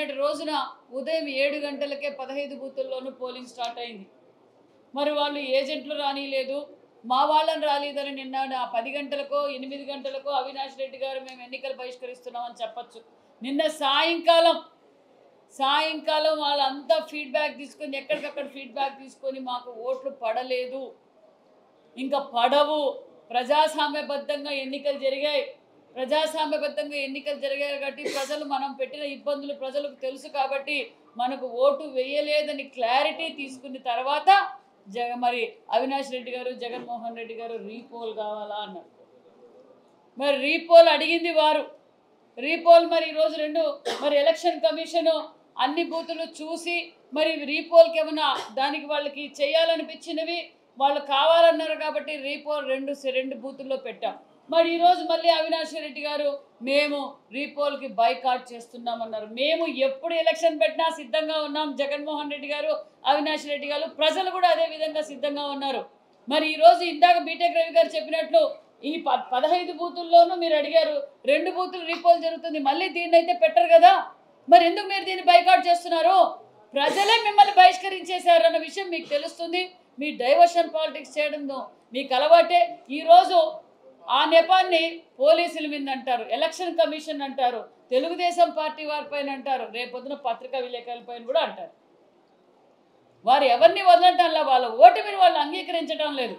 నిన్నటి రోజున ఉదయం 7 గంటలకే 15 బూతుల్లోనూ పోలింగ్ స్టార్ట్ అయింది. మరి వాళ్ళు ఏజెంట్లు రానిలేదు, మా వాళ్ళని రాలేదని నిన్న 10 గంటలకో 8 గంటలకో అవినాష్ రెడ్డి గారు మేము ఎన్నికలు బహిష్కరిస్తున్నామని చెప్పచ్చు. నిన్న సాయంకాలం వాళ్ళంతా ఫీడ్బ్యాక్ తీసుకొని ఎక్కడికక్కడ ఫీడ్బ్యాక్ తీసుకొని మాకు ఓట్లు పడలేదు, ఇంకా పడవు, ప్రజాస్వామ్యబద్ధంగా ఎన్నికలు జరిగాయి కాబట్టి ప్రజలు మనం పెట్టిన ఇబ్బందులు ప్రజలకు తెలుసు కాబట్టి మనకు ఓటు వేయలేదని క్లారిటీ తీసుకున్న తర్వాత మరి అవినాష్ రెడ్డి గారు జగన్మోహన్ రెడ్డి గారు రీపోల్ కావాలా అన్నారు. మరి రీపోల్ అడిగింది వారు. రీపోల్ మరి ఈరోజు మరి ఎలక్షన్ కమిషను అన్ని బూతులు చూసి మరి రీపోల్కి ఏమన్నా దానికి వాళ్ళకి చేయాలనిపించినవి వాళ్ళు కావాలన్నారు కాబట్టి రీపోల్ రెండు బూతుల్లో పెట్టాం. మరి ఈరోజు మళ్ళీ అవినాష్ రెడ్డి గారు మేము రీపోల్కి బైకాట్ చేస్తున్నామన్నారు. మేము ఎప్పుడు ఎలక్షన్ పెట్టినా సిద్ధంగా ఉన్నాం. జగన్మోహన్ రెడ్డి గారు, అవినాష్ రెడ్డి గారు, ప్రజలు కూడా అదే విధంగా సిద్ధంగా ఉన్నారు. మరి ఈరోజు ఇందాక బీటెక్ రవి గారు చెప్పినట్లు ఈ 15 బూతుల్లోనూ మీరు అడిగారు, 2 బూతులు రీపోల్ జరుగుతుంది, మళ్ళీ దీన్ని అయితే పెట్టరు కదా, మరి ఎందుకు మీరు దీన్ని బైకాట్ చేస్తున్నారు? ప్రజలే మిమ్మల్ని బహిష్కరించేశారు అన్న విషయం మీకు తెలుస్తుంది. మీ డైవర్షన్ పాలిటిక్స్ చేయడంలో మీకు అలవాటే. ఈరోజు ఆ నెపాన్ని పోలీసుల మీద అంటారు, ఎలక్షన్ కమిషన్ అంటారు, తెలుగుదేశం పార్టీ వారిపైన అంటారు, రేపొద్దున పత్రికా విలేకరులపైన కూడా అంటారు. వారు ఎవరిని వదలటంలా, వాళ్ళ ఓటమిని వాళ్ళు అంగీకరించడం లేదు.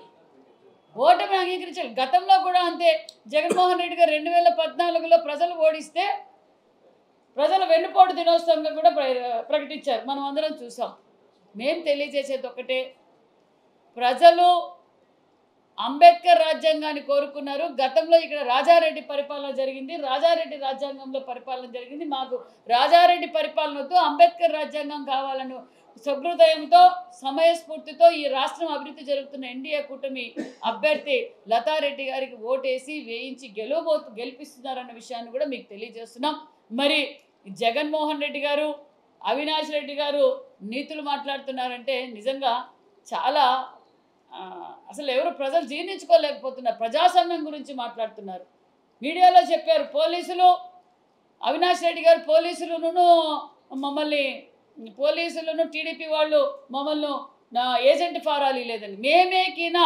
ఓటమిని అంగీకరించాలి. గతంలో కూడా అంతే. జగన్మోహన్ రెడ్డి గారు 2014లో ప్రజలు ఓడిస్తే ప్రజలు వెన్నుపోటు దినోత్సవంగా కూడా ప్రకటించారు. మనం అందరం చూసాం. మేము తెలియజేసేది ఒకటే, ప్రజలు అంబేద్కర్ రాజ్యాంగాన్ని కోరుకున్నారు. గతంలో ఇక్కడ రాజారెడ్డి పరిపాలన జరిగింది, రాజారెడ్డి రాజ్యాంగంలో పరిపాలన జరిగింది. మాకు రాజారెడ్డి పరిపాలన వద్దు, అంబేద్కర్ రాజ్యాంగం కావాలను సహృదయంతో సమయస్ఫూర్తితో ఈ రాష్ట్రం అభివృద్ధి జరుగుతున్న ఎన్డీఏ కూటమి అభ్యర్థి లతారెడ్డి గారికి ఓటేసి వేయించి గెలిపిస్తున్నారన్న విషయాన్ని కూడా మీకు తెలియజేస్తున్నాం. మరి జగన్మోహన్ రెడ్డి గారు, అవినాష్ రెడ్డి గారు నీతులు మాట్లాడుతున్నారంటే నిజంగా చాలా అసలు ఎవరు ప్రజలు జీర్ణించుకోలేకపోతున్నారు. ప్రజాస్వామ్యం గురించి మాట్లాడుతున్నారు. మీడియాలో చెప్పారు పోలీసులు, అవినాష్ రెడ్డి గారు పోలీసులను టీడీపీ వాళ్ళు మమ్మల్ని ఏజెంట్ ఫారాలు లేదని. మేమేకినా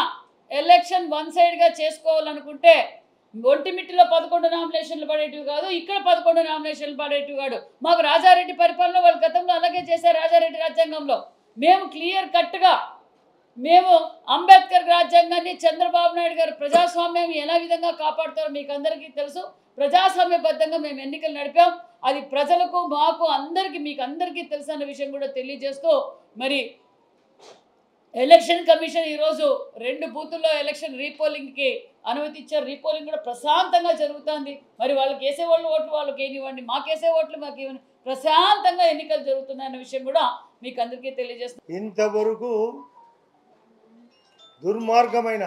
ఎలక్షన్ వన్ సైడ్గా చేసుకోవాలనుకుంటే ఒంటిమిట్టిలో 11 నామినేషన్లు పడేటివి కాదు, ఇక్కడ 11 నామినేషన్లు పడేటివి కాదు. మాకు రాజారెడ్డి పరిపాలన వాళ్ళు గతంలో అలాగే చేశారు. రాజారెడ్డి రాజ్యాంగంలో మేము క్లియర్ కట్గా మేము అంబేద్కర్ రాజ్యాంగాన్ని, చంద్రబాబు నాయుడు గారు ప్రజాస్వామ్యం ఎలా విధంగా కాపాడుతారో మీకు అందరికీ తెలుసు. ప్రజాస్వామ్యబద్ధంగా మేము ఎన్నికలు నడిపాం. అది ప్రజలకు, మాకు అందరికీ, మీకు అందరికీ తెలుసు అన్న విషయం కూడా తెలియజేస్తూ మరి ఎలక్షన్ కమిషన్ ఈరోజు 2 బూతుల్లో ఎలక్షన్ రీపోలింగ్కి అనుమతి ఇచ్చారు. రీపోలింగ్ కూడా ప్రశాంతంగా జరుగుతుంది. మరి వాళ్ళకి వేసే వాళ్ళు ఓట్లు వాళ్ళకి ఏనివ్వండి, మాకేసే ఓట్లు మాకు ఇవ్వండి, ప్రశాంతంగా ఎన్నికలు జరుగుతున్నాయన్న విషయం కూడా మీకు అందరికీ తెలియజేస్తుంది. ఇంతవరకు దుర్మార్గమైన,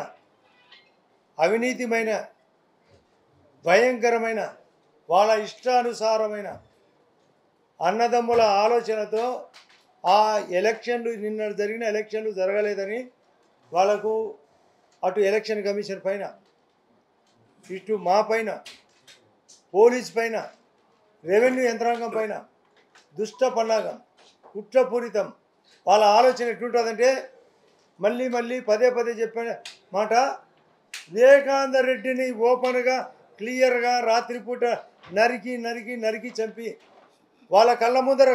అవినీతిమైన, భయంకరమైన, వాళ్ళ ఇష్టానుసారమైన అన్నదమ్ముల ఆలోచనతో ఆ ఎలక్షన్లు, నిన్న జరిగిన ఎలక్షన్లు జరగలేదని వాళ్ళకు అటు ఎలక్షన్ కమిషన్ పైన, ఇటు మా పైన, పోలీస్ పైన, రెవెన్యూ యంత్రాంగం పైన దుష్ట పన్నాగం, కుట్రపూరితం. వాళ్ళ ఆలోచన ఎట్లుంటుందంటే మళ్ళీ పదే చెప్పిన మాట, వివేకానంద రెడ్డిని ఓపెన్గా క్లియర్గా రాత్రిపూట నరికి చంపి వాళ్ళ కళ్ళ ముందర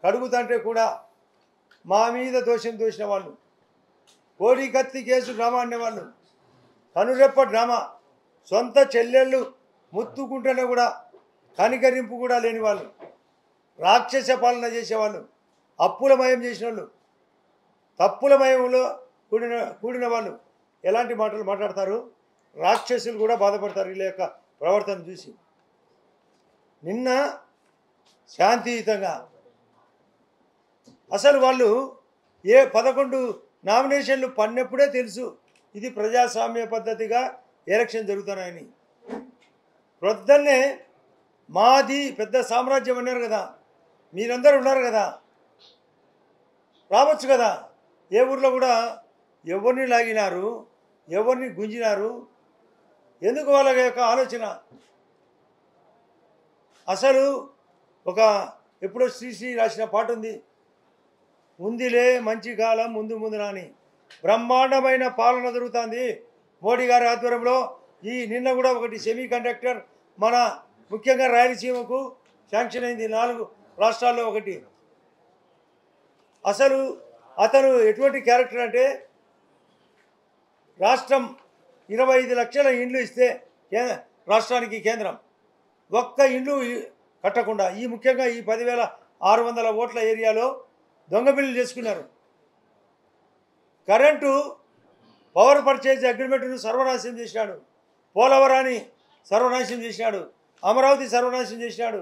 కడుగుతుంటే కూడా మా మీద దోషం దోసిన వాళ్ళు, కోడి కత్తి కేసు డ్రామా అనేవాళ్ళు, కనురెప్ప డ్రామా, సొంత చెల్లెళ్ళు ముత్తుకుంటేనే కూడా కనికరింపు కూడా లేని వాళ్ళు, రాక్షస పాలన చేసేవాళ్ళు, అప్పులమయం చేసిన వాళ్ళు, తప్పులమయంలో కూడిన వాళ్ళు ఎలాంటి మాటలు మాట్లాడతారు? రాక్షసులు కూడా బాధపడతారు వీళ్ళ యొక్క ప్రవర్తన చూసి. నిన్న శాంతియుతంగా అసలు వాళ్ళు 11 నామినేషన్లు పడినప్పుడే తెలుసు ఇది ప్రజాస్వామ్య పద్ధతిగా ఎలక్షన్ జరుగుతున్నాయని. ప్రొద్దున్నే మాది పెద్ద సామ్రాజ్యం అన్నారు కదా, మీరందరూ ఉన్నారు కదా, రావచ్చు కదా. ఏ ఊర్లో కూడా ఎవరిని లాగినారు, ఎవరిని గుంజినారు, ఎందుకు వాళ్ళ యొక్క ఆలోచన? అసలు ఒక ఎప్పుడో శ్రీశ్రీ రాసిన పాట ఉందిలే మంచి కాలం ముందు ముందు అని. బ్రహ్మాండమైన పాలన జరుగుతుంది మోడీ గారి ఆధ్వర్యంలో. ఈ నిన్న కూడా ఒకటి సెమీ కండక్టర్ మన ముఖ్యంగా రాయలసీమకు శాంక్షన్ అయింది, 4 రాష్ట్రాల్లో ఒకటి. అసలు అతను ఎటువంటి క్యారెక్టర్ అంటే, రాష్ట్రం 25 లక్షల ఇండ్లు ఇస్తే రాష్ట్రానికి కేంద్రం ఒక్క ఇండ్లు కట్టకుండా ముఖ్యంగా ఈ 10,600 ఓట్ల ఏరియాలో దొంగ బిల్లులు చేసుకున్నారు. కరెంటు పవర్ పర్చేజ్ అగ్రిమెంట్ను సర్వనాశనం చేసినాడు, పోలవరాన్ని సర్వనాశనం చేసినాడు, అమరావతి సర్వనాశనం చేసినాడు,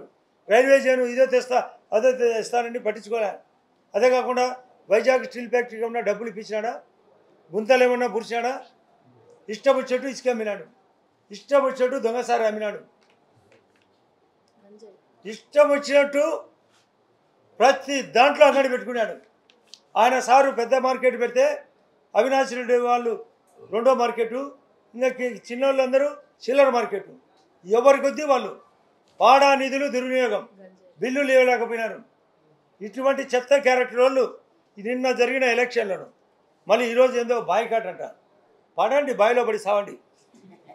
రైల్వే జోన్ ఇదో తెస్తా అదో తెస్తానని పట్టించుకోలే. అదే కాకుండా వైజాగ్ స్టీల్ ఫ్యాక్టరీకి ఏమన్నా డబ్బులు ఇప్పించినాడా, గుంతలు ఏమన్నా పురిచాడా, ఇష్టం వచ్చేట్టు ఇసుక అమ్మినాడు, ఇష్టం వచ్చేట్టు దొంగసారి అమ్మినాడు, ఇష్టం వచ్చినట్టు ప్రతి దాంట్లో అంగడి పెట్టుకున్నాడు. ఆయన సారు పెద్ద మార్కెట్ పెడితే అవినాష్ రెడ్డి వాళ్ళు 2వ మార్కెట్, ఇంకా చిన్న వాళ్ళందరూ చిల్లర మార్కెట్. ఎవరి కొద్దీ వాళ్ళు పాడా నిధులు దుర్వినియోగం, బిల్లులు ఇవ్వలేకపోయినారు. ఇటువంటి చెత్త క్యారెక్టర్ వాళ్ళు నిన్న జరిగిన ఎలక్షన్లను మళ్ళీ ఈరోజు ఏందో బాయ్కాట్ అంట. పడండి, బాయిలో పడి సావండి.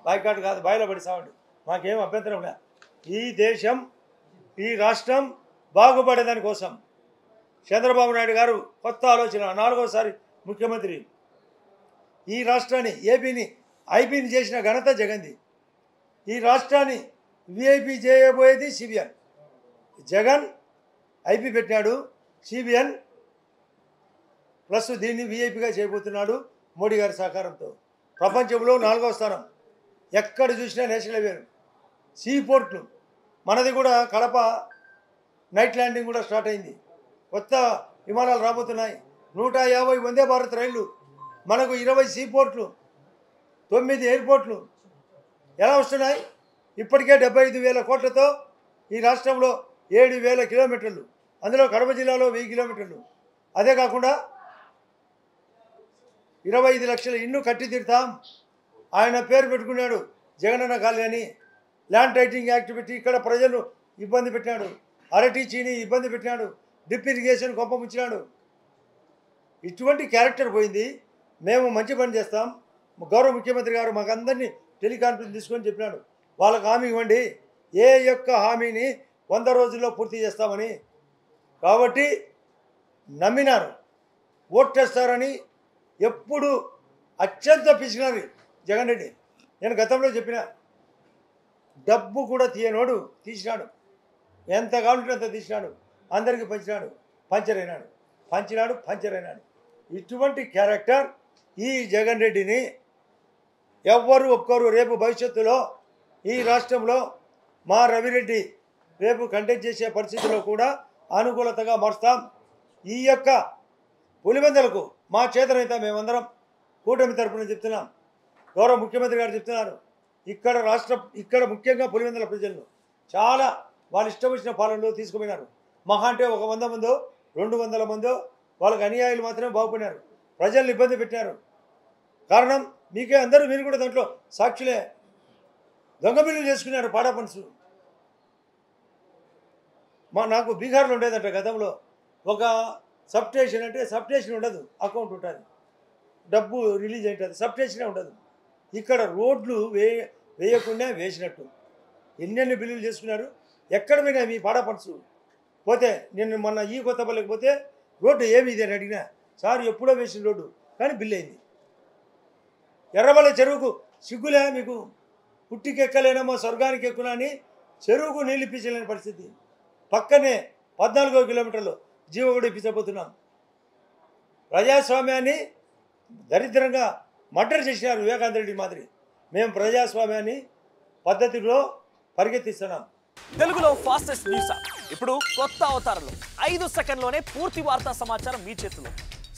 బాయ్కాట్ కాదు, బాయిలో పడి సావండి, మాకేం అభ్యంతరం లే. ఈ దేశం ఈ రాష్ట్రం బాగుపడేదాని కోసం చంద్రబాబు నాయుడు గారు కొత్త ఆలోచన, 4వసారి ముఖ్యమంత్రి. ఈ రాష్ట్రాన్ని ఏపీని ఐపీని చేసిన ఘనత జగన్ది. ఈ రాష్ట్రాన్ని విఐపి చేయబోయేది సిబిఎన్. జగన్ ఐపీ పెట్టినాడు, సిబిఎన్ ప్లస్ దీన్ని విఐపిగా చేయబోతున్నాడు మోడీ గారి సహకారంతో. ప్రపంచంలో 4వ స్థానం, ఎక్కడ చూసినా నేషనల్ హైవేలు, సీ పోర్ట్లు. మనది కూడా కడప నైట్ ల్యాండింగ్ కూడా స్టార్ట్ అయింది, కొత్త విమానాలు రాబోతున్నాయి, 150 వందే భారత్ రైళ్లు, మనకు 20 సీ పోర్ట్లు, 9 ఎయిర్పోర్ట్లు ఎలా వస్తున్నాయి. ఇప్పటికే 75,000 కోట్లతో ఈ రాష్ట్రంలో 7,000 కిలోమీటర్లు, అందులో కడప జిల్లాలో 1000 కిలోమీటర్లు. అదే కాకుండా 25 లక్షల ఇల్లు కట్టి తీరుతాం. ఆయన పేరు పెట్టుకున్నాడు జగనన్న కాలనీ అని. ల్యాండ్ టైటింగ్ యాక్టివిటీ ఇక్కడ ప్రజలు ఇబ్బంది పెట్టినాడు, అరటి చీని ఇబ్బంది పెట్టినాడు, డ్రిప్ ఇరిగేషన్ కొంప ముంచినాడు. ఇటువంటి క్యారెక్టర్ పోయింది. మేము మంచి పని చేస్తాం. గౌరవ ముఖ్యమంత్రి గారు మాకు అందరినీ టెలికాన్ఫరెన్స్ తీసుకొని చెప్పినాడు, వాళ్ళకు హామీ ఇవ్వండి, ఏ యొక్క హామీని 100 రోజుల్లో పూర్తి చేస్తామని. కాబట్టి నమ్మినారు, ఓటేస్తారని. ఎప్పుడు అత్యంత పిసినారు జగన్ రెడ్డి. నేను గతంలో చెప్పిన, డబ్బు కూడా తీయనోడు తీసినాడు, ఎంత కావాలంటే అంత తీసినాడు, అందరికీ పంచినాడు, పంచర్ అయినాడు. ఇటువంటి క్యారెక్టర్ ఈ జగన్ రెడ్డిని ఎవ్వరు ఒప్పుకోరు. రేపు భవిష్యత్తులో ఈ రాష్ట్రంలో మా రవిరెడ్డి రేపు కంటెస్ట్ చేసే పరిస్థితుల్లో కూడా అనుకూలతగా మారుస్తాం. ఈ యొక్క పులివెందులకు మా చేతనైతే మేమందరం కూటమి తరపున చెప్తున్నాం, గౌరవ ముఖ్యమంత్రి గారు చెప్తున్నారు. ఇక్కడ ముఖ్యంగా పులివెందుల ప్రజలను చాలా వాళ్ళు ఇష్టం వచ్చిన పాలనలో తీసుకుపోయినారు. మహా అంటే 100 మందో 200 మందో వాళ్ళకి అనుయాయులు మాత్రమే బాగుపడినారు, ప్రజలను ఇబ్బంది పెట్టినారు. కారణం మీకే, అందరూ మీరు కూడా దాంట్లో సాక్షులే. దొంగ బిల్లులు చేసుకున్నారు, పాడా పనులు. నాకు బీహార్లో ఉండేదంట గతంలో ఒక సబ్స్టేషన్, అంటే సబ్స్టేషన్ ఉండదు, అకౌంట్ ఉంటుంది, డబ్బు రిలీజ్ అవుతుంది, సబ్స్టేషనే ఉండదు. ఇక్కడ రోడ్లు వేయకుండా వేసినట్టు ఎన్నెన్ని బిల్లులు చేసుకున్నారు. ఎక్కడ పోయినా మీ పాడా పనులు పోతే, నేను మొన్న ఈ కొత్తపల్లికి పోతే రోడ్డు ఏమి ఇది అని అడిగినా, సార్ ఎప్పుడో వేసిన రోడ్డు కానీ బిల్లు అయింది. ఎర్రబల్ల చెరువుకు సిగ్గులే మీకు, పుట్టికెక్కలేనమో స్వర్గానికి ఎక్కునా అని చెరువుకు నీళ్ళు ఇప్పించలేని పరిస్థితి. పక్కనే 14 కిలోమీటర్లు జీవగొడ ఇప్పించబోతున్నాం. ప్రజాస్వామ్యాన్ని దరిద్రంగా మర్డర్ చేసినారు వివేకానంద రెడ్డి మాదిరి. మేము ప్రజాస్వామ్యాన్ని పద్ధతిలో పరిగెత్తిస్తున్నాం. తెలుగులో ఫాస్టెస్ట్ న్యూస్ ఇప్పుడు కొత్త అవతారంలో 5 సెకండ్లోనే పూర్తి వార్తా సమాచారం మీ చేతిలో.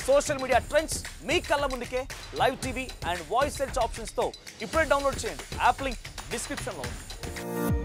సోషల్ మీడియా ట్రెండ్స్ మీ కళ్ళ ముందుకే live TV and voice search ఆప్షన్స్తో ఇప్పుడే డౌన్లోడ్ చేయండి. యాప్ లింక్ డిస్క్రిప్షన్లో ఉంది.